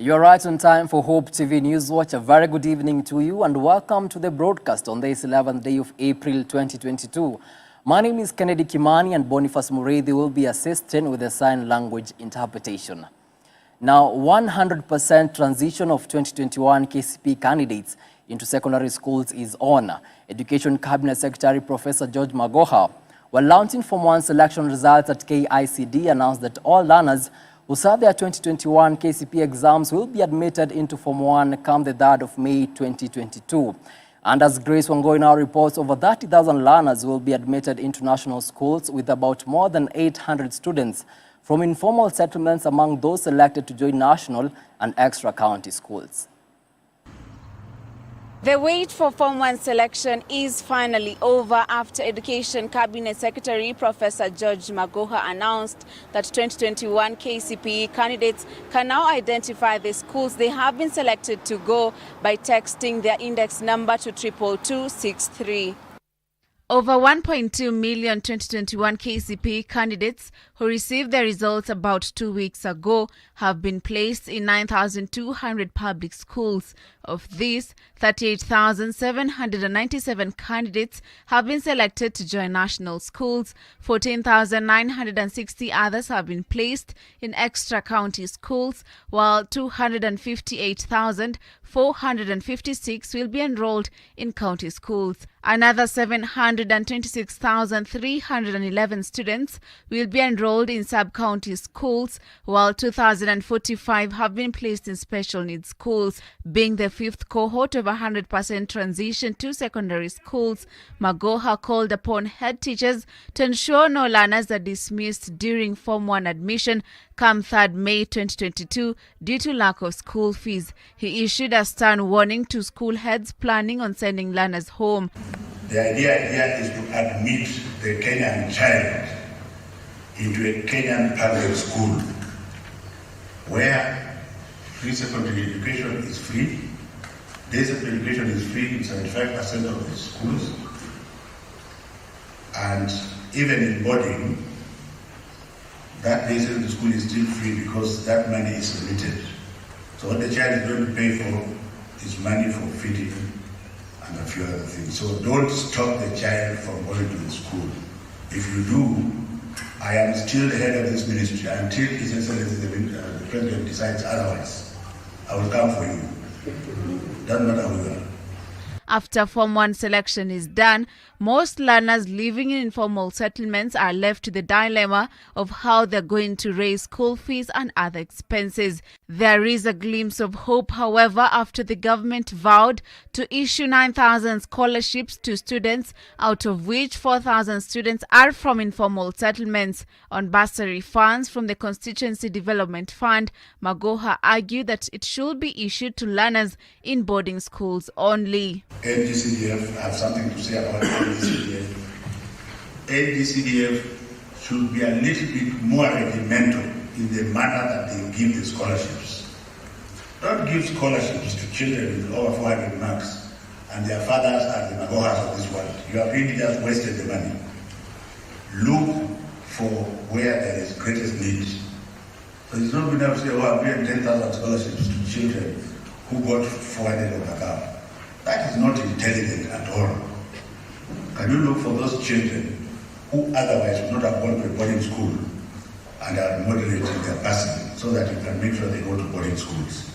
You're right on time for Hope TV News Watch. A very good evening to you and welcome to the broadcast on this 11th day of April 2022. My name is Kennedy Kimani and Boniface Muriithi will be assisting with the sign language interpretation. Now, 100% transition of 2021 KCPE candidates into secondary schools is on. Education Cabinet Secretary Professor George Magoha, while launching Form 1 selection results at KICD, announced that all learners who serve their 2021 KCPE exams will be admitted into Form 1 come the 3rd of May 2022. And as Grace Wangoi now reports, over 30,000 learners will be admitted into national schools, with about more than 800 students from informal settlements among those selected to join national and extra county schools. The wait for Form 1 selection is finally over after Education Cabinet Secretary Professor George Magoha announced that 2021 KCPE candidates can now identify the schools they have been selected to go by texting their index number to 22263. Over 1.2 million 2021 KCPE candidates who received their results about 2 weeks ago have been placed in 9,200 public schools. Of these, 38,797 candidates have been selected to join national schools. 14,960 others have been placed in extra county schools, while 258,456 will be enrolled in county schools. Another 726,311 students will be enrolled in sub-county schools, while 2,045 have been placed in special needs schools. Being the fifth cohort of 100% transition to secondary schools, Magoha called upon head teachers to ensure no learners are dismissed during Form 1 admission come 3rd May 2022 due to lack of school fees. He issued a stern warning to school heads planning on sending learners home. The idea here is to admit the Kenyan child into a Kenyan public school where free secondary education is free. Basic education is free in 75% of the schools. And even in boarding, that basic in the school is still free because that money is limited. So what the child is going to pay for is money for feeding and a few other things. So don't stop the child from going to the school. If you do, I am still the head of this ministry until His Excellency the President decides otherwise. I will come for you. Doesn't matter who you are. After Form 1 selection is done, most learners living in informal settlements are left to the dilemma of how they're going to raise school fees and other expenses. There is a glimpse of hope, however, after the government vowed to issue 9,000 scholarships to students, out of which 4,000 students are from informal settlements. On bursary funds from the Constituency Development Fund, Magoha argued that it should be issued to learners in boarding schools only. NDCDF, I have something to say about NDCDF. NDCDF should be a little bit more regimental in the manner that they give the scholarships. Don't give scholarships to children with over 400 marks and their fathers are the Magohas of this world. You have really just wasted the money. Look for where there is greatest need. So it's not good enough to say, oh, I'm giving 10,000 scholarships to children who got 400 or above. That is not intelligent at all. Can you look for those children who otherwise would not have gone to a boarding school and are moderating their passing so that you can make sure they go to boarding schools?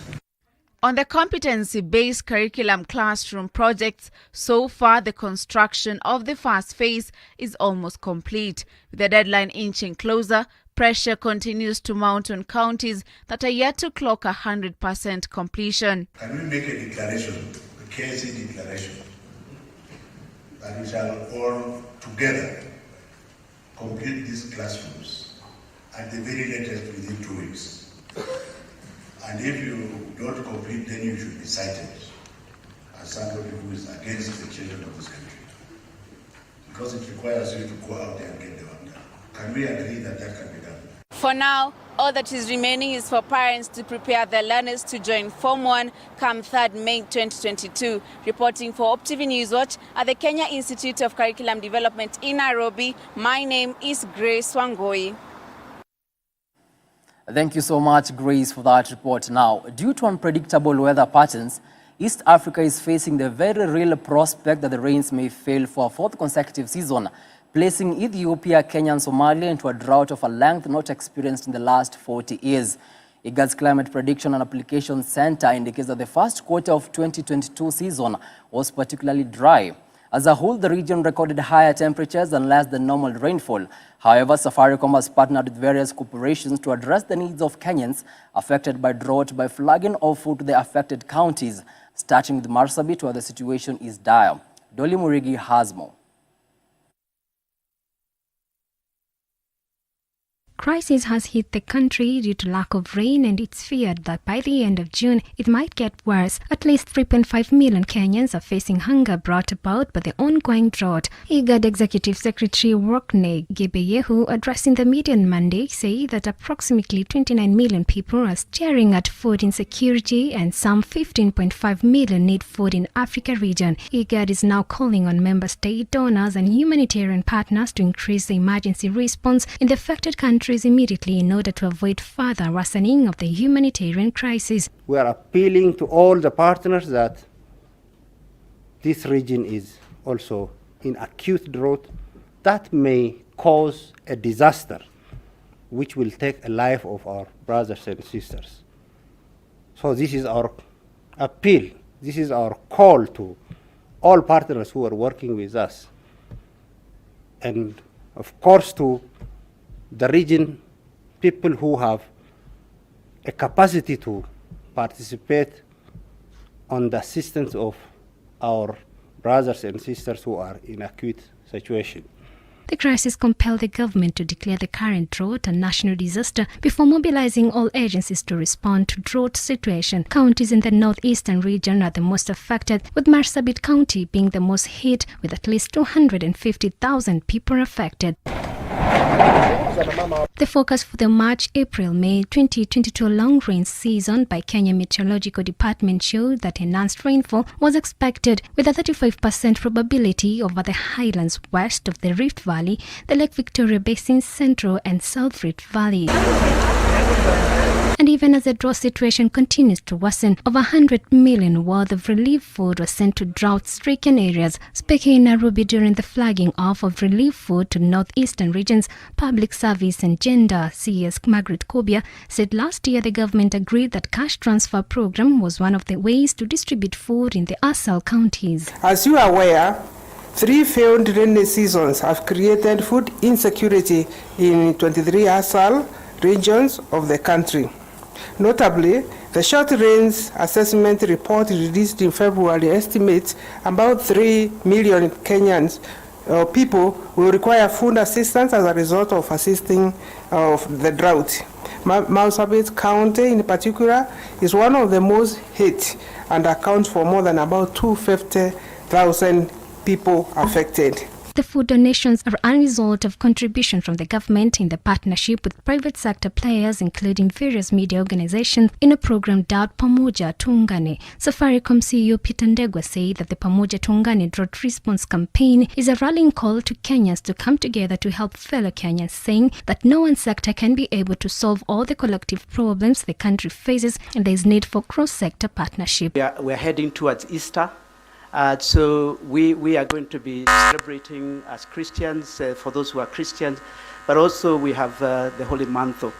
On the competency-based curriculum classroom projects, so far the construction of the first phase is almost complete. With the deadline inching closer, pressure continues to mount on counties that are yet to clock 100% completion. Can we make a declaration, a KC declaration, that we shall all together complete these classrooms at the very latest within 2 weeks? And if you don't complete, then you should be cited as somebody who is against the children of this country. Because it requires you to go out there and get the work done. Can we agree that that can be done? For now, all that is remaining is for parents to prepare their learners to join Form 1 come 3rd May 2022. Reporting for Hope TV News Watch at the Kenya Institute of Curriculum Development in Nairobi, my name is Grace Wangoi. Thank you so much, Grace, for that report. Now, due to unpredictable weather patterns, East Africa is facing the very real prospect that the rains may fail for a fourth consecutive season, placing Ethiopia, Kenya, and Somalia into a drought of a length not experienced in the last 40 years. IGAD's Climate Prediction and Application Center indicates that the first quarter of 2022 season was particularly dry. As a whole, the region recorded higher temperatures and less than normal rainfall. However, Safaricom has partnered with various corporations to address the needs of Kenyans affected by drought by flagging off food to the affected counties, starting with Marsabit, where the situation is dire. Dolly Murigi has more. Crisis has hit the country due to lack of rain, and it's feared that by the end of June, it might get worse. At least 3.5 million Kenyans are facing hunger brought about by the ongoing drought. IGAD Executive Secretary Workney Gebeyehu, addressing the media on Monday, said that approximately 29 million people are staring at food insecurity and some 15.5 million need food in Africa region. IGAD is now calling on member state donors and humanitarian partners to increase the emergency response in the affected countries immediately in order to avoid further worsening of the humanitarian crisis. We are appealing to all the partners that this region is also in acute drought that may cause a disaster which will take a life of our brothers and sisters. So this is our appeal, this is our call to all partners who are working with us, and of course to the region people who have a capacity to participate on the assistance of our brothers and sisters who are in acute situation. The crisis compelled the government to declare the current drought a national disaster before mobilizing all agencies to respond to drought situation. Counties in the northeastern region are the most affected, with Marsabit County being the most hit, with at least 250,000 people affected. The forecast for the March-April-May 2022 long rain season by Kenya Meteorological Department showed that enhanced rainfall was expected, with a 35% probability over the highlands west of the Rift Valley, the Lake Victoria Basin, Central and South Rift Valley. And even as the drought situation continues to worsen, over 100 million worth of relief food was sent to drought-stricken areas. Speaking in Nairobi during the flagging off of relief food to northeastern regions, Public Service and Gender CS Margaret Kobia said last year the government agreed that cash transfer program was one of the ways to distribute food in the ASAL counties. As you are aware, 3 failed rainy seasons have created food insecurity in 23 ASAL regions of the country. Notably, the short range assessment report released in February estimates about 3 million Kenyans people will require food assistance as a result of the drought. Marsabit County in particular is one of the most hit and accounts for more than about 250,000 people affected. The food donations are a result of contribution from the government in the partnership with private sector players, including various media organizations, in a program dubbed Pamoja Tuungane. Safaricom CEO Peter Ndegwa said that the Pamoja Tuungane drought response campaign is a rallying call to Kenyans to come together to help fellow Kenyans, saying that no one sector can be able to solve all the collective problems the country faces, and there is need for cross-sector partnership. We're heading towards Easter. So we are going to be celebrating as Christians, for those who are Christians, but also we have the holy month of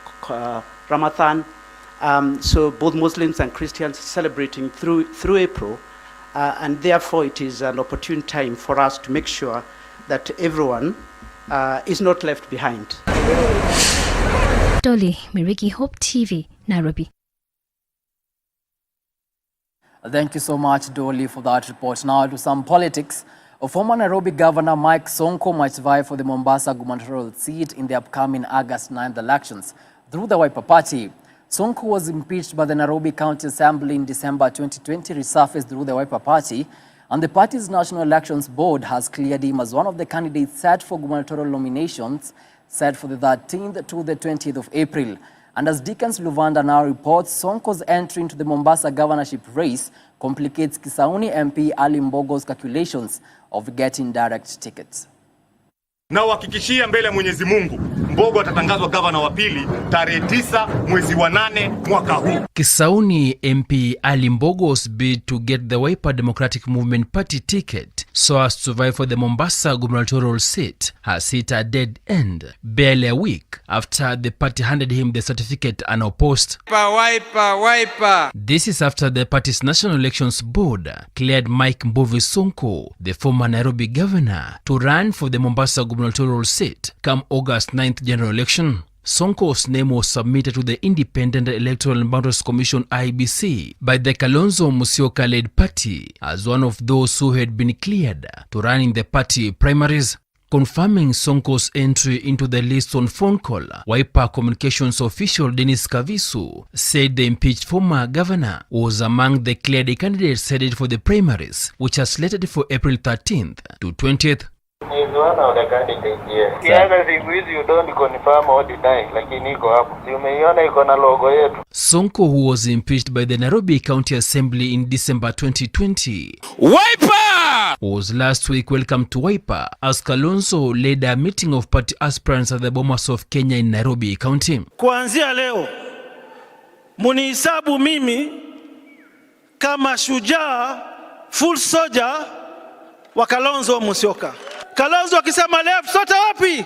Ramadan. So both Muslims and Christians celebrating through April, and therefore it is an opportune time for us to make sure that everyone is not left behind. Dolly Miriki, Hope TV, Nairobi. Thank you so much, Dolly, for that report. Now to some politics. Former Nairobi Governor Mike Sonko might vie for the Mombasa gubernatorial seat in the upcoming August 9th elections through the Wiper Party. Sonko was impeached by the Nairobi County Assembly in December 2020, resurfaced through the Wiper Party, and the party's National Elections Board has cleared him as one of the candidates set for gubernatorial nominations set for the 13th to the 20th of April. And as Dickens Luvanda now reports, Sonko's entry into the Mombasa governorship race complicates Kisauni MP Ali Mbogo's calculations of getting direct tickets. Na uhakikishia mbele ya Mwenyezi Mungu, Mbogo atatangazwa gavana wa pili tarehe 9 mwezi wa 8 mwaka huu. Kisauni MP Ali Mbogo's bid to get the Wiper Democratic Movement Party ticket so as to vie for the Mombasa gubernatorial seat has hit a dead end barely a week after the party handed him the certificate unopposed. Wiper. This is after the party's National Elections Board cleared Mike Mbuvi Sonko, the former Nairobi governor, to run for the Mombasa gubernatorial seat come August 9th general election. Sonko's name was submitted to the Independent Electoral and Boundaries Commission IBC by the Kalonzo Musyoka-led party as one of those who had been cleared to run in the party primaries. Confirming Sonko's entry into the list on phone call, Wiper Communications official Dennis Kavisu said the impeached former governor was among the cleared candidates headed for the primaries, which are slated for April 13th to 20th. Is one of the candidates, yes. Kiaga siku hizi you don't confirm or deny, lakini iko hapo. Si umeiona iko na logo yetu. Sonko, who was impeached by the Nairobi County Assembly in December 2020, Wiper! was last week welcomed to Wiper as Kalonzo led a meeting of party aspirants at the Bomas of Kenya in Nairobi County. Kuanzia leo, munihisabu mimi kama shujaa, full soldier wa Kalonzo Musyoka. Kalonzo akisema left, sote wapi?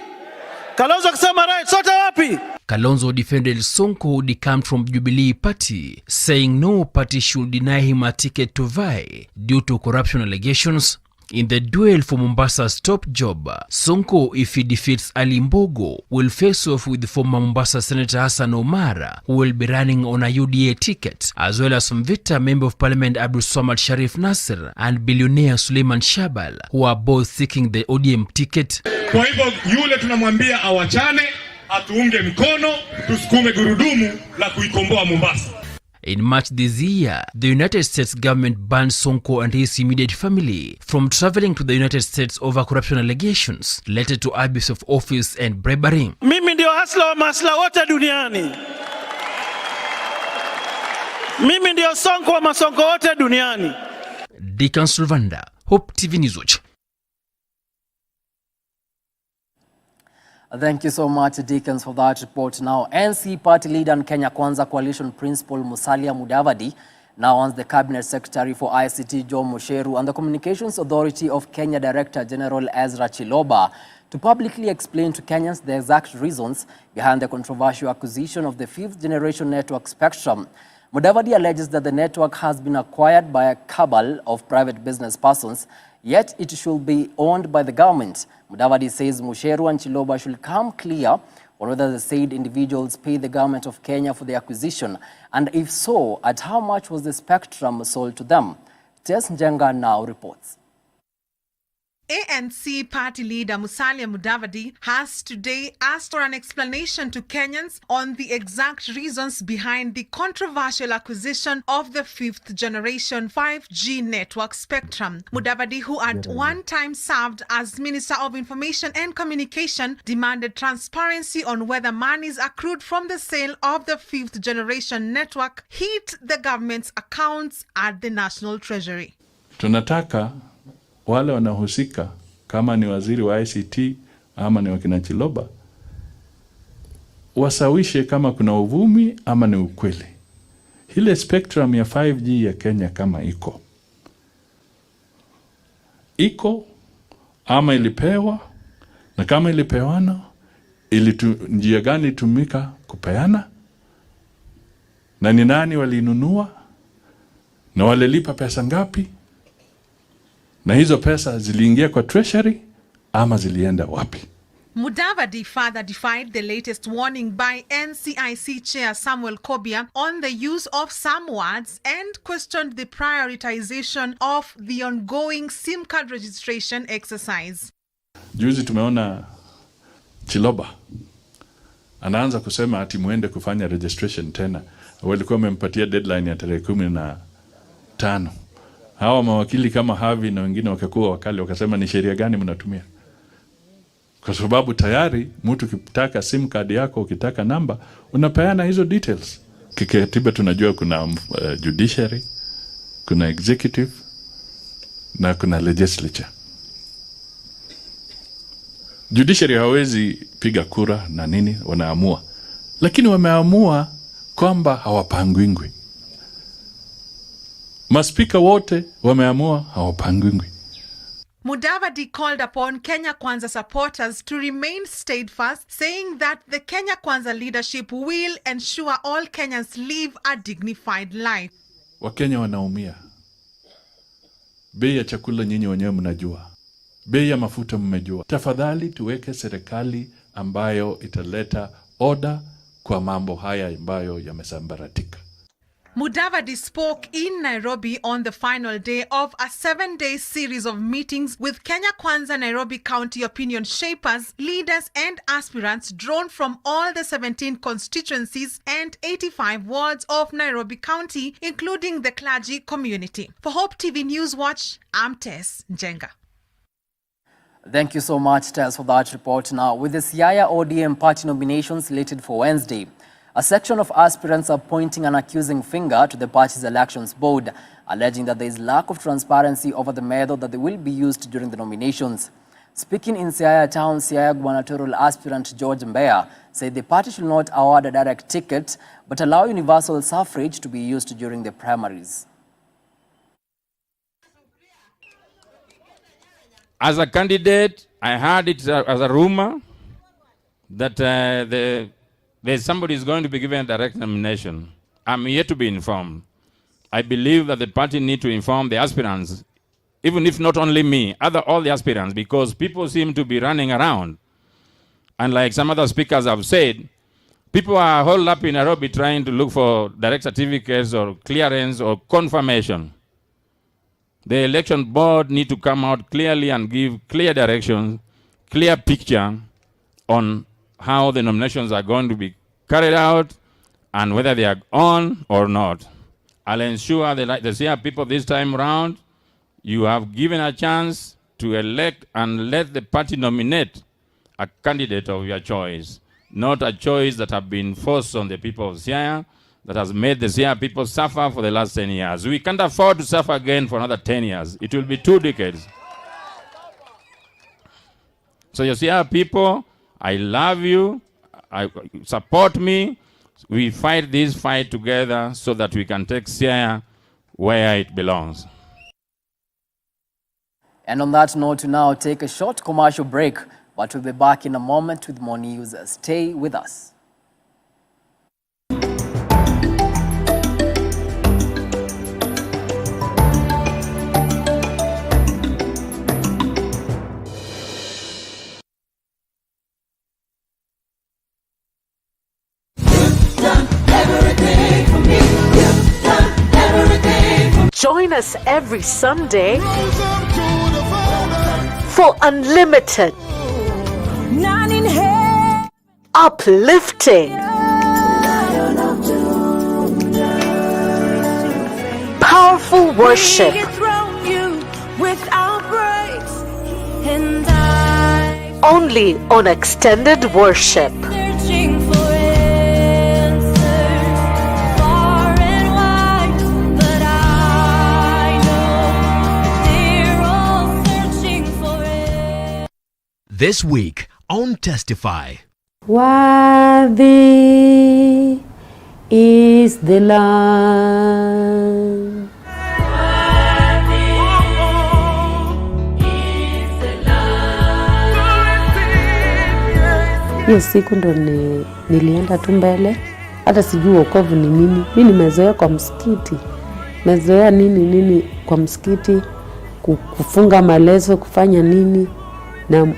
Kalonzo akisema right, sote wapi? Kalonzo defended Sonko, who decamped from Jubilee Party, saying no party should deny him a ticket to vie due to corruption allegations. In the duel for Mombasa's top job, Sonko, if he defeats Ali Mbogo, will face off with former Mombasa Senator Hassan Omar, who will be running on a UDA ticket, as well as Mvita Member of Parliament Abdul Swamad Sharif Nasser and billionaire Suleiman Shabal, who are both seeking the ODM ticket. Kwa hivyo yule tunamwambia awachane, atuunge mkono, tusukume gurudumu la kuikomboa Mombasa. In March this year, the United States government banned Sonko and his immediate family from traveling to the United States over corruption allegations related to abuse of office and bribery. Mimi ndio hasla wa masla wote duniani. Mimi ndio Sonko wa masonko wote duniani. Deacon Sylvanda, Hope TV News Watch. Thank you so much, Deacons, for that report. Now, NC party leader and Kenya Kwanza coalition principal Musalia Mudavadi now wants the Cabinet Secretary for ICT Joe Musheru and the Communications Authority of Kenya Director General Ezra Chiloba to publicly explain to Kenyans the exact reasons behind the controversial acquisition of the 5th generation network spectrum. Mudavadi alleges that the network has been acquired by a cabal of private business persons, yet it should be owned by the government. Mudavadi says Musheru and Chiloba should come clear on whether the said individuals pay the government of Kenya for the acquisition, and if so, at how much was the spectrum sold to them. Tess Njenga now reports. ANC party leader Musalia Mudavadi has today asked for an explanation to Kenyans on the exact reasons behind the controversial acquisition of the 5th generation 5G network spectrum. Mudavadi, who at one time served as Minister of Information and Communication, demanded transparency on whether monies accrued from the sale of the 5th generation network hit the government's accounts at the National Treasury. Tunataka wale wanahusika kama ni waziri wa ICT ama ni wakina Chiloba wasawishe kama kuna uvumi ama ni ukweli. Ile spectrum ya 5G ya Kenya kama iko ama ilipewa, na kama ilipewana njia gani tumika kupeana, na ni nani walinunua na walilipa pesa ngapi, na hizo pesa ziliingia kwa treasury ama zilienda wapi. Mudavadi further defied the latest warning by NCIC Chair Samuel Kobia on the use of some words and questioned the prioritization of the ongoing SIM card registration exercise. Juzi tumeona Chiloba anaanza kusema ati muende kufanya registration tena. Walikuwa wamempatia deadline ya tarehe 15. Hawa mawakili kama Havi na wengine wakakuwa wakali wakasema ni sheria gani mnatumia? Kwa sababu tayari mtu ukitaka SIM card yako, ukitaka namba, unapeana hizo details. Kikatiba tunajua kuna judiciary, kuna executive na kuna legislature. Judiciary hawezi piga kura na nini, wanaamua. Lakini wameamua kwamba hawapangwingwi. Maspika wote wameamua hawapangwingwi. Mudavadi called upon Kenya Kwanza supporters to remain steadfast, saying that the Kenya Kwanza leadership will ensure all Kenyans live a dignified life. Wakenya wanaumia. Bei ya chakula nyinyi wenyewe mnajua. Bei ya mafuta mmejua. Tafadhali tuweke serikali ambayo italeta order kwa mambo haya ambayo yamesambaratika. Mudavadi spoke in Nairobi on the final day of a 7-day series of meetings with Kenya Kwanza Nairobi County opinion shapers, leaders and aspirants drawn from all the 17 constituencies and 85 wards of Nairobi County, including the clergy community. For Hope TV News Watch, I'm Tess Njenga. Thank you so much, Tess, for that report. Now, with the Siaya ODM party nominations slated for Wednesday, a section of aspirants are pointing an accusing finger to the party's elections board, alleging that there is lack of transparency over the method that they will be used during the nominations. Speaking in Siaya town, Siaya gubernatorial aspirant George Mbeya said the party should not award a direct ticket, but allow universal suffrage to be used during the primaries. As a candidate, I heard it as a rumor that there's somebody is going to be given a direct nomination. I'm yet to be informed. I believe that the party need to inform the aspirants, even if not only me, all the aspirants, because people seem to be running around. And like some other speakers have said, people are holed up in Nairobi trying to look for direct certificates or clearance or confirmation. The election board need to come out clearly and give clear direction, clear picture on how the nominations are going to be carried out and whether they are on or not. I'll ensure the Siaya people this time around, you have given a chance to elect and let the party nominate a candidate of your choice, not a choice that have been forced on the people of Siaya, that has made the Siaya people suffer for the last 10 years. We can't afford to suffer again for another 10 years. It will be 2 decades. So your Siaya people, I love you, support me. We fight this fight together so that we can take Siaya where it belongs. And on that note, to now take a short commercial break, but we'll be back in a moment with more news. Stay with us. Join us every Sunday for unlimited, uplifting, powerful worship, only on Extended Worship. This week on Testify. Worthy is the Lamb. Hiyo siku ndo nilienda tu mbele, hata sijui wokovu ni nini. Mimi nimezoea kwa msikiti, mezoea nini kwa msikiti, kufunga maleso, kufanya nini na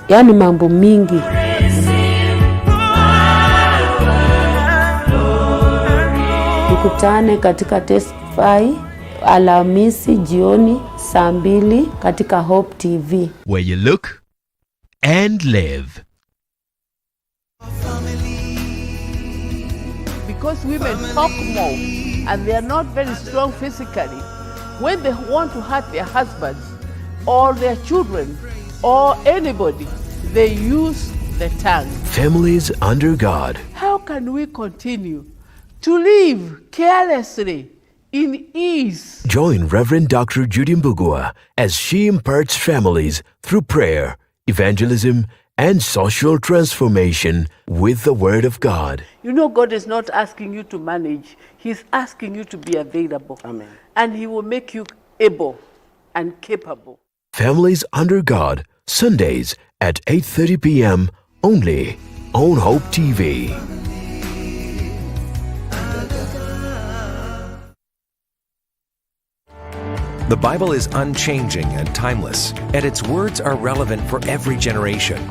yani mambo mingi. Tukutane katika Testify Alhamisi jioni saa 2 katika Hope TV, where you look and live. Because women talk more and they are not very strong physically, when they want to hurt their husbands or their children or anybody, they use the tongue. Families under God. How can we continue to live carelessly in ease? Join Reverend Dr. Judy Mbugua as she imparts families through prayer, evangelism, and social transformation with the Word of God. You know, God is not asking you to manage. He's asking you to be available. Amen. And he will make you able and capable. Families Under God, Sundays at 8:30 p.m. only on Hope TV. The Bible is unchanging and timeless, and its words are relevant for every generation.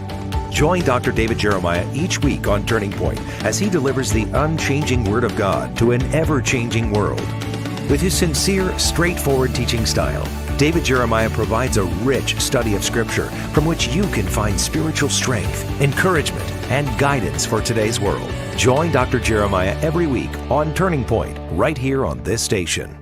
Join Dr. David Jeremiah each week on Turning Point as he delivers the unchanging Word of God to an ever-changing world. With his sincere, straightforward teaching style, David Jeremiah provides a rich study of Scripture from which you can find spiritual strength, encouragement, and guidance for today's world. Join Dr. Jeremiah every week on Turning Point, right here on this station.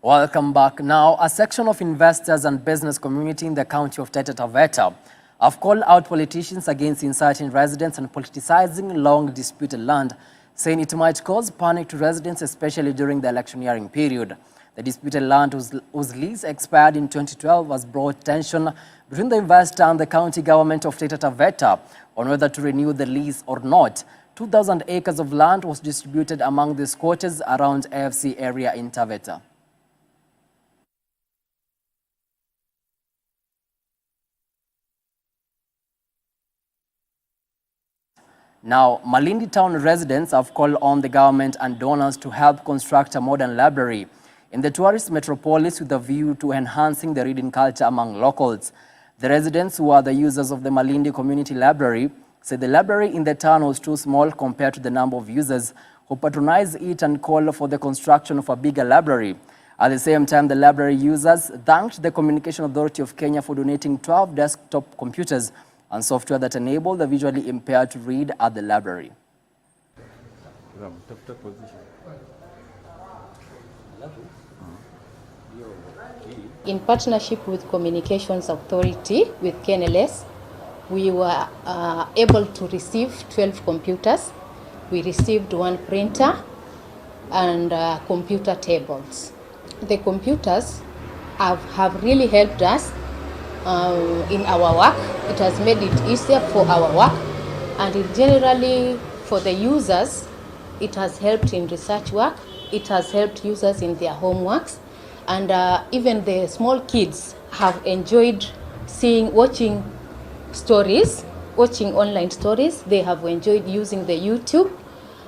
Welcome back. Now, a section of investors and business community in the county of Taita Taveta have called out politicians against inciting residents and politicizing long disputed land, saying it might cause panic to residents, especially during the electioneering period. The disputed land, whose lease expired in 2012, has brought tension between the investor and the county government of Taita Taveta on whether to renew the lease or not. 2,000 acres of land was distributed among the squatters around AFC area in Taveta. Now, Malindi town residents have called on the government and donors to help construct a modern library in the tourist metropolis with a view to enhancing the reading culture among locals. The residents, who are the users of the Malindi Community Library, say the library in the town was too small compared to the number of users who patronize it and call for the construction of a bigger library. At the same time, the library users thanked the Communication Authority of Kenya for donating 12 desktop computers and software that enable the visually impaired to read at the library. In partnership with Communications Authority, with KNLS, we were able to receive 12 computers. We received 1 printer and computer tables. The computers have really helped us in our work. It has made it easier for our work, and generally for the users, it has helped in research work. It has helped users in their homeworks, and even the small kids have enjoyed watching stories, watching online stories. They have enjoyed using the YouTube,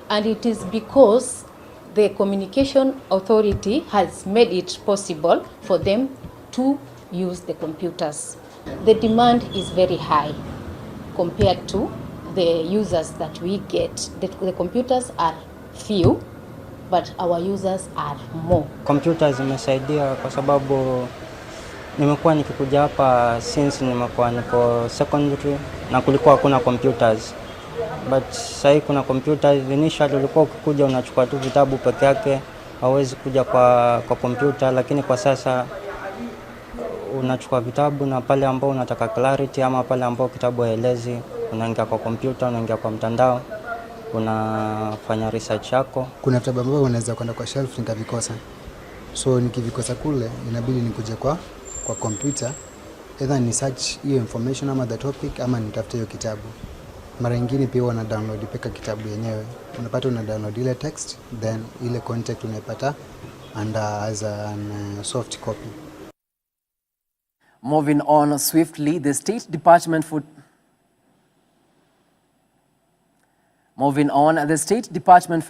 and it is because the Communication Authority has made it possible for them to use the computers. The demand is very high compared to the users that we get. The computers are few, but our users are more. Computers zimesaidia kwa sababu nimekuwa nikikuja hapa since nimekuwa niko secondary na kulikuwa hakuna computers. But sasa kuna computers. Initially ulikuwa ukikuja unachukua tu vitabu peke yake, hauwezi kuja kwa computer, lakini kwa sasa unachukua vitabu na pale ambao unataka clarity ama pale ambao kitabu haelezi, unaingia kwa computer, unaingia kwa mtandao, unafanya research yako. Kuna vitabu ambavyo unaweza kwenda kwa shelf nikavikosa. So nikivikosa kule inabidi nikuje kwa computer, either ni search hiyo information ama the topic ama nitafute hiyo kitabu. Mara nyingine pia wana download peka kitabu yenyewe. Unapata una download ile text, then ile content unaipata and as a soft copy. Moving on swiftly, the State Department for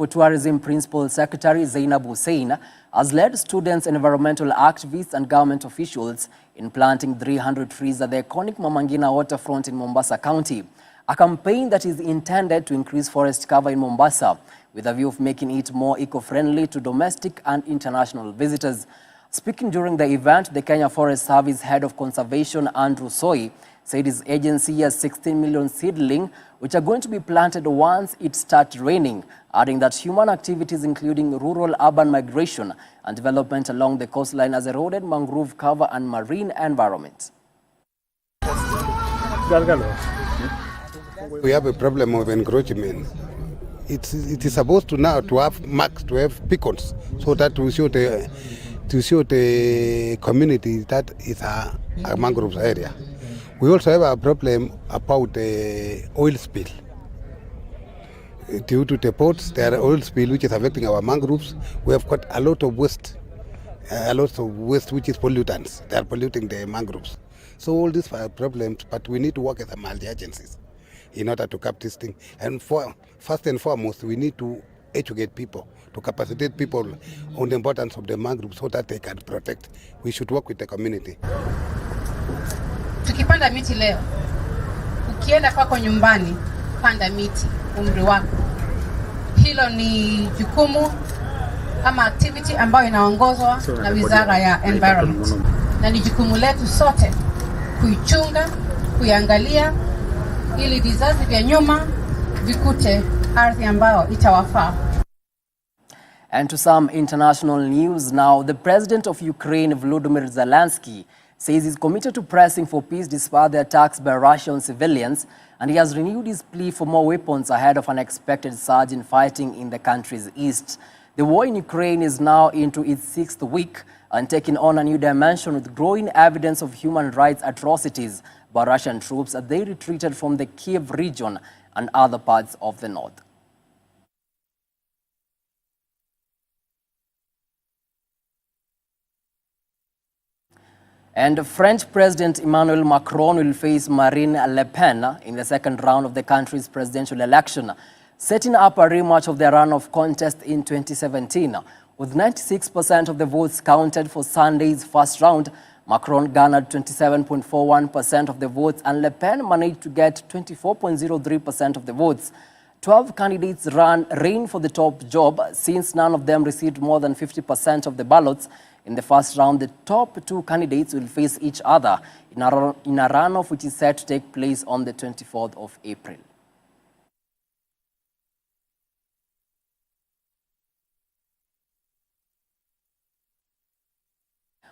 Tourism Principal Secretary Zainab Hussein has led students, environmental activists and government officials in planting 300 trees at the iconic Mama Ngina waterfront in Mombasa County, a campaign that is intended to increase forest cover in Mombasa with a view of making it more eco-friendly to domestic and international visitors. Speaking during the event, the Kenya Forest Service Head of Conservation, Andrew Soi, said his agency has 16 million seedling which are going to be planted once it starts raining, adding that human activities including rural-urban migration and development along the coastline has eroded mangrove cover and marine environment. We have a problem of encroachment. It is supposed to now to have marks, to have beacons, so that we show the community that is a mangrove area. We also have a problem about the oil spill. Due to the ports, there are oil spill which is affecting our mangroves. We have got a lot of waste which is pollutants. They are polluting the mangroves. So all these are problems, but we need to work as a multi-agencies in order to cap this thing. And first and foremost, we need to educate people, to capacitate people on the importance of the mangroves so that they can protect. We should work with the community. Tukipanda miti leo, ukienda kwako nyumbani, panda miti umri wako. Hilo ni jukumu ama activity ambayo inaongozwa na Wizara ya Environment. Na ni jukumu letu sote kuichunga, kuiangalia ili vizazi vya nyuma vikute ardhi ambayo itawafaa. And to some international news now, the president of Ukraine, Volodymyr Zelensky, says he's committed to pressing for peace despite the attacks by Russian civilians, and he has renewed his plea for more weapons ahead of an expected surge in fighting in the country's east. The war in Ukraine is now into its 6th week and taking on a new dimension with growing evidence of human rights atrocities by Russian troops as they retreated from the Kiev region and other parts of the north. And French President Emmanuel Macron will face Marine Le Pen in the second round of the country's presidential election, setting up a rematch of their runoff contest in 2017. With 96% of the votes counted for Sunday's first round, Macron garnered 27.41% of the votes and Le Pen managed to get 24.03% of the votes. 12 candidates ran for the top job since none of them received more than 50% of the ballots. In the first round, the top two candidates will face each other in a runoff which is set to take place on the 24th of April.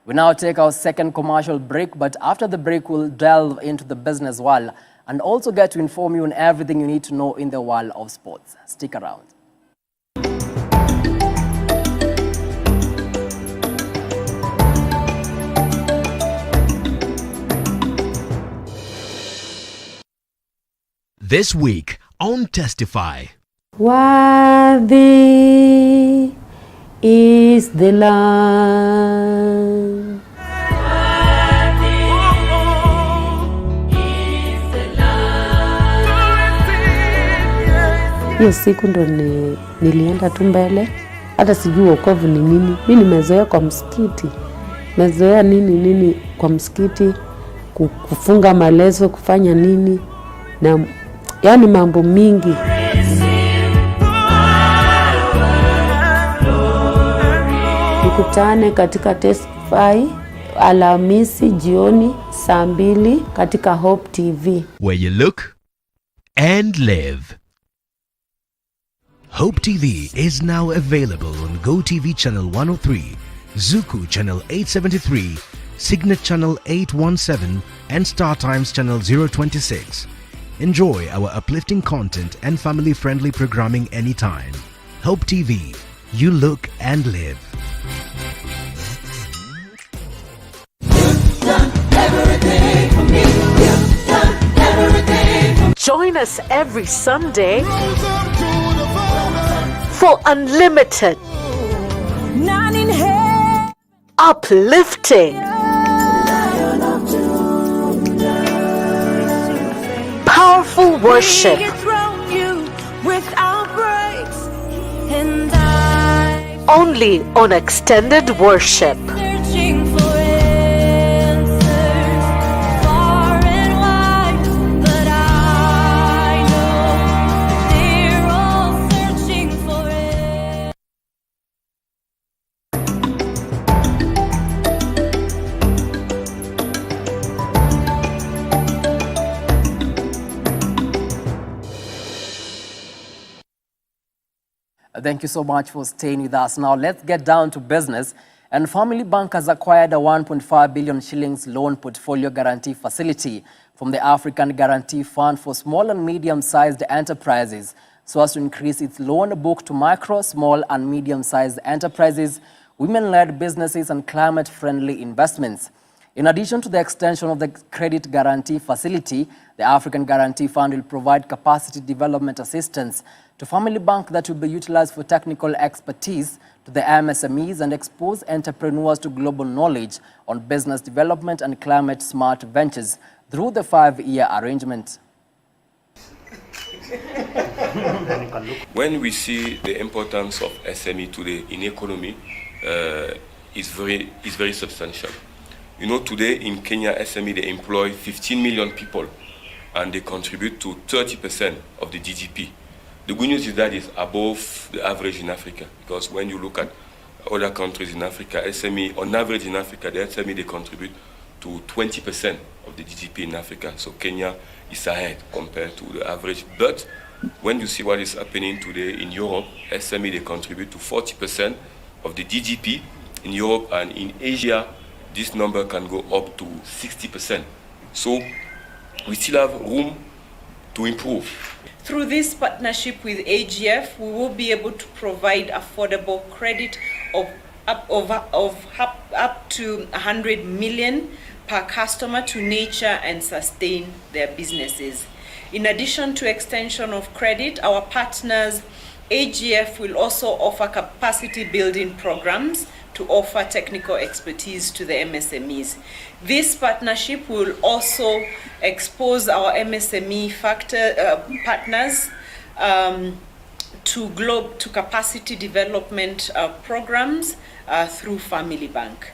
We now take our second commercial break, but after the break, we'll delve into the business world and also get to inform you on everything you need to know in the world of sports. Stick around. This week on Testify. Worthy is the Lamb. Hiyo siku ndo nilienda tu mbele, hata sijui wokovu ni nini. Mimi nimezoea kwa msikiti, nimezoea nini kwa msikiti, kufunga malezo, kufanya nini, na yani mambo mingi. Tukutane katika Testify Alhamisi jioni saa 2 katika Hope TV. Where you look and live. Hope TV is now available on GoTV Channel 103, Zuku Channel 873, Signet Channel 817 and Star Times Channel 026. Enjoy our uplifting content and family-friendly programming anytime. Hope TV, you look and live. Join us every Sunday for unlimited, uplifting, powerful worship, only on Extended Worship. Thank you so much for staying with us. Now let's get down to business. And Family Bank has acquired a 1.5 billion shillings loan portfolio guarantee facility from the African Guarantee Fund for small and medium-sized enterprises so as to increase its loan book to micro, small and medium-sized enterprises, women-led businesses and climate-friendly investments. In addition to the extension of the credit guarantee facility, the African Guarantee Fund will provide capacity development assistance to Family Bank that will be utilized for technical expertise to the MSMEs and expose entrepreneurs to global knowledge on business development and climate-smart ventures through the 5-year arrangement. When we see the importance of SME today in economy, is very substantial. You know, today in Kenya, SME, they employ 15 million people and they contribute to 30% of the GDP. The good news is that it's above the average in Africa, because when you look at other countries in Africa, SME, on average in Africa, the SME, they contribute to 20% of the GDP in Africa. So Kenya is ahead compared to the average. But when you see what is happening today in Europe, SME, they contribute to 40% of the GDP in Europe, and in Asia, this number can go up to 60%. So we still have room to improve. Through this partnership with AGF, we will be able to provide affordable credit of up to 100 million per customer to nurture and sustain their businesses. In addition to extension of credit, our partners AGF will also offer capacity building programs to offer technical expertise to the MSMEs. This partnership will also expose our MSME partners to capacity development programs through Family Bank.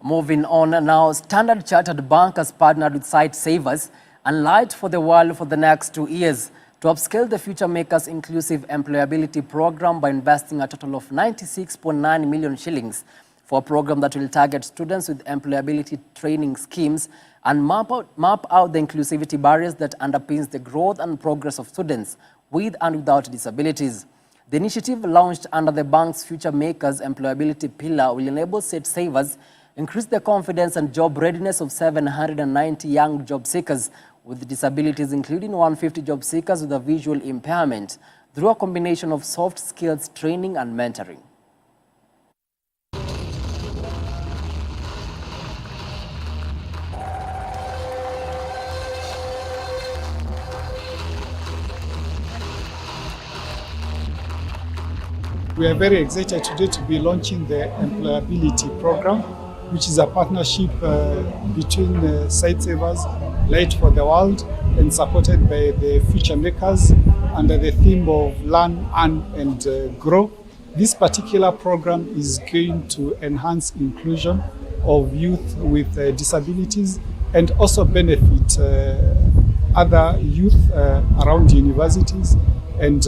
Moving on now, Standard Chartered Bank has partnered with Site Savers and Light for the World for the next 2 years to upscale the Future Makers Inclusive Employability Program by investing a total of 96.9 million shillings for a program that will target students with employability training schemes and map out the inclusivity barriers that underpins the growth and progress of students with and without disabilities. The initiative, launched under the bank's Future Makers Employability Pillar, will enable Site Savers increase the confidence and job readiness of 790 young job seekers with disabilities, including 150 job seekers with a visual impairment, through a combination of soft skills training and mentoring. We are very excited today to be launching the Employability Program, which is a partnership between Site Savers, Light for the World, and supported by the Future Makers under the theme of Learn, Earn and Grow. This particular program is going to enhance inclusion of youth with disabilities and also benefit other youth around universities and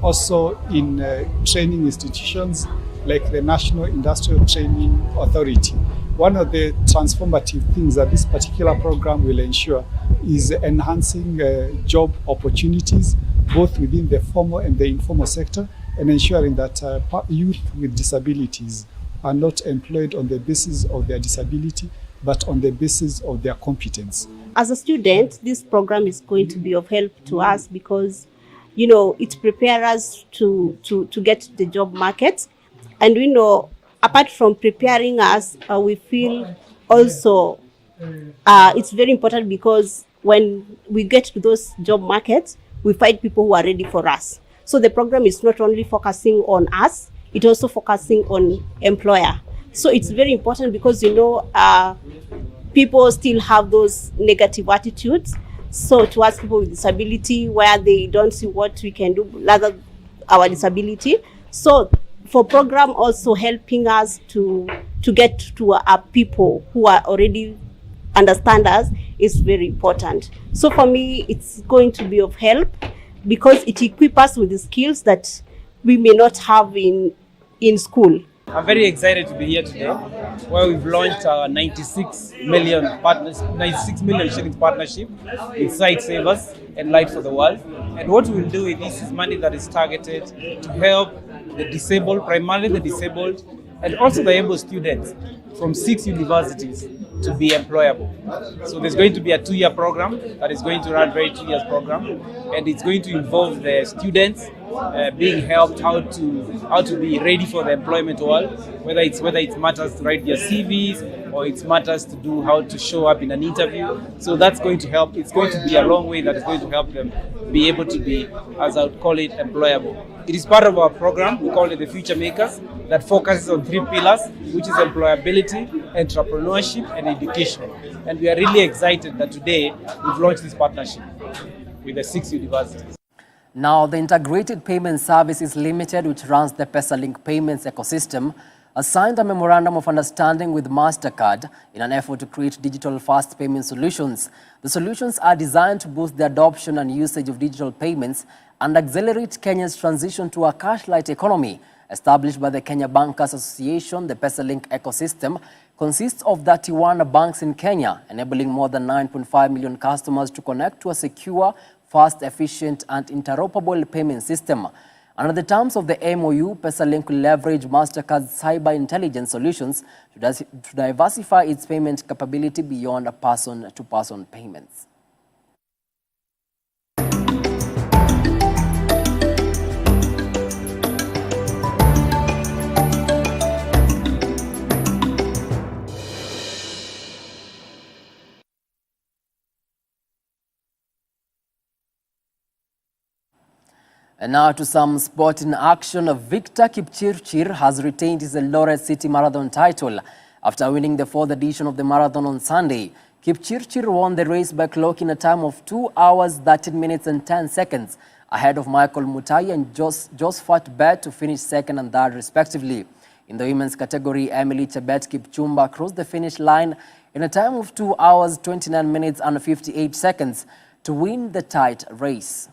also in training institutions like the National Industrial Training Authority. One of the transformative things that this particular program will ensure is enhancing job opportunities, both within the formal and the informal sector, and ensuring that youth with disabilities are not employed on the basis of their disability, but on the basis of their competence. As a student, this program is going to be of help to us because, you know, it prepares us to get to the job market. And we know, apart from preparing us, we feel also it's very important because when we get to those job markets, we find people who are ready for us. So the program is not only focusing on us, it's also focusing on employer. So it's very important because, you know, people still have those negative attitudes. So towards people with disability, where they don't see what we can do, rather our disability. So for program also helping us to get to our people who are already understand us is very important. So for me, it's going to be of help because it equips us with the skills that we may not have in school. I'm very excited to be here today, where we've launched our 96 million shillings partnership with Site Savers and Light for the World. And what we will do with this is money that is targeted to help the disabled, primarily the disabled, and also the able students from 6 universities to be employable. So there's going to be a 2-year program that is going to run, very 2 years program, and it's going to involve the students being helped how to be ready for the employment world, whether it matters to write their CVs or it matters to do how to show up in an interview. So that's going to help. It's going to be a long way that is going to help them be able to be, as I would call it, employable. It is part of our program, we call it the Future Makers, that focuses on 3 pillars, which is employability, entrepreneurship, and education. And we are really excited that today we've launched this partnership with the 6 universities. Now, the Integrated Payment Services Limited, which runs the PesaLink payments ecosystem, has signed a memorandum of understanding with MasterCard in an effort to create digital fast payment solutions. The solutions are designed to boost the adoption and usage of digital payments and accelerate Kenya's transition to a cash-light economy. Established by the Kenya Bankers Association, the PesaLink ecosystem consists of 31 banks in Kenya, enabling more than 9.5 million customers to connect to a secure, fast, efficient, and interoperable payment system. Under the terms of the MOU, PesaLink will leverage MasterCard's cyber intelligence solutions to diversify its payment capability beyond person-to-person payments. And now to some sport in action. Victor Kipchirchir has retained his Eldoret City Marathon title after winning the 4th edition of the marathon on Sunday. Kipchirchir won the race by clocking a time of 2 hours, 13 minutes and 10 seconds ahead of Michael Mutai and Josephat Bet to finish 2nd and 3rd respectively. In the women's category, Emily Chebet Kipchumba crossed the finish line in a time of 2 hours, 29 minutes and 58 seconds to win the tight race.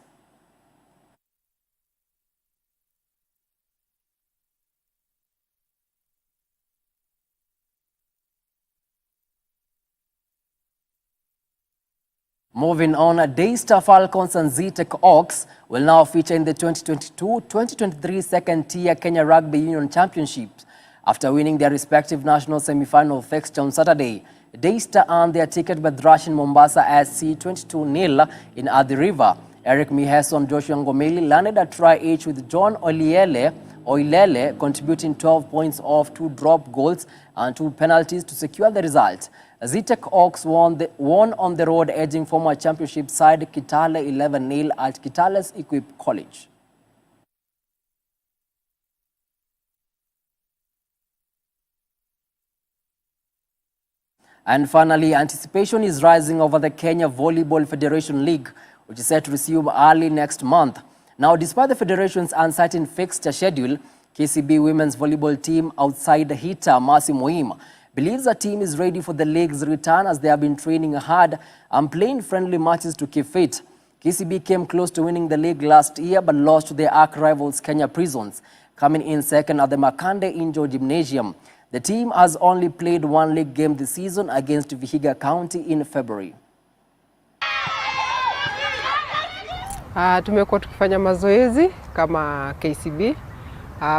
Moving on, Daystar Falcons and Zetech Oaks will now feature in the 2022-2023 second-tier Kenya Rugby Union Championships. After winning their respective national semi-final fixture on Saturday, Daystar earned their ticket by thrashing Mombasa SC 22-0 in Athi River. Eric Miheso and Joshua Ngomeli landed a try each, with John Oilele contributing 12 points off 2 drop goals and 2 penalties to secure the result. Zetech Oaks won on the road, edging former championship side Kitale 11-0 at Kitale's Equip College. And finally, anticipation is rising over the Kenya Volleyball Federation League, which is set to resume early next month. Now, despite the federation's uncertain fixture schedule, KCB women's volleyball team outside hitter Mercy Moim believes the team is ready for the league's return, as they have been training hard and playing friendly matches to keep fit. KCB came close to winning the league last year but lost to their arch rivals Kenya Prisons, coming in second at the Makande Indoor Gymnasium. The team has only played 1 league game this season against Vihiga County in February. Tumekuwa tukifanya mazoezi kama KCB,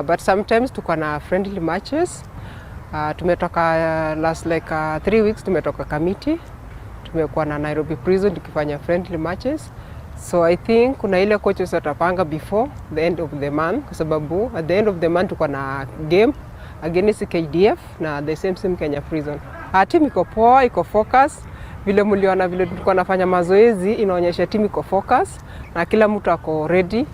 but sometimes tuko na friendly matches. Tumetoka last 3 weeks tumetoka Kamiti, tumekuwa na Nairobi Prison tukifanya friendly matches. So I think kuna ile coaches watapanga before the end of the month, kwa sababu at the end of the month tuko na game against KDF na the same Kenya Prison. Team iko poa, iko focus. Vile mliona vile tulikuwa nafanya mazoezi, inaonyesha team iko focus na kila mtu ako ready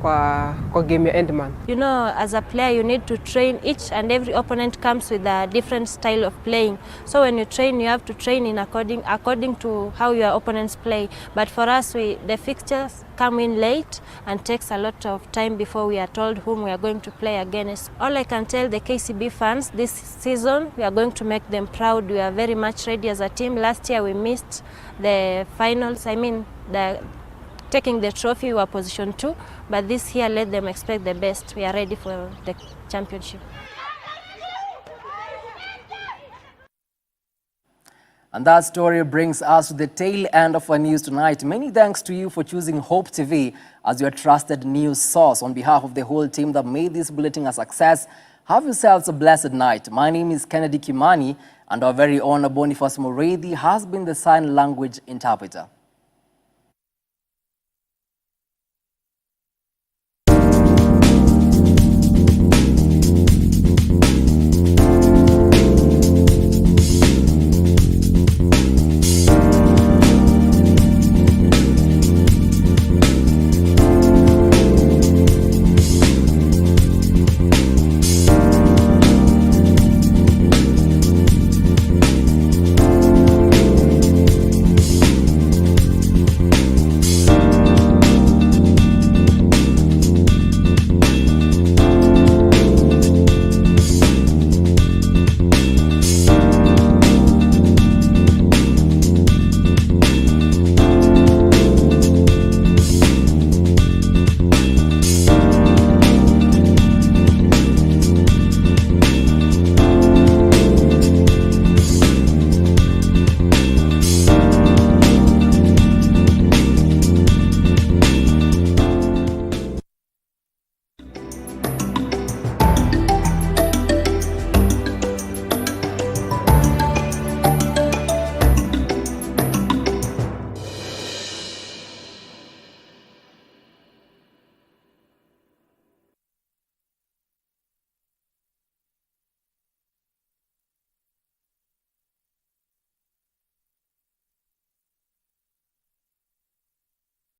kwa game ya end month. You know, as a player you need to train. Each and every opponent comes with a different style of playing. So when you train, you have to train in according to how your opponents play. But for us, the fixtures come in late and takes a lot of time before we are told whom we are going to play against. All I can tell the KCB fans, this season we are going to make them proud. We are very much ready as a team. Last year we missed the finals. Taking the trophy, we were position 2, but this year let them expect the best. We are ready for the championship. And that story brings us to the tail end of our news tonight. Many thanks to you for choosing Hope TV as your trusted news source. On behalf of the whole team that made this bulletin a success, have yourselves a blessed night. My name is Kennedy Kimani, and our very own Boniface Mureithi has been the sign language interpreter.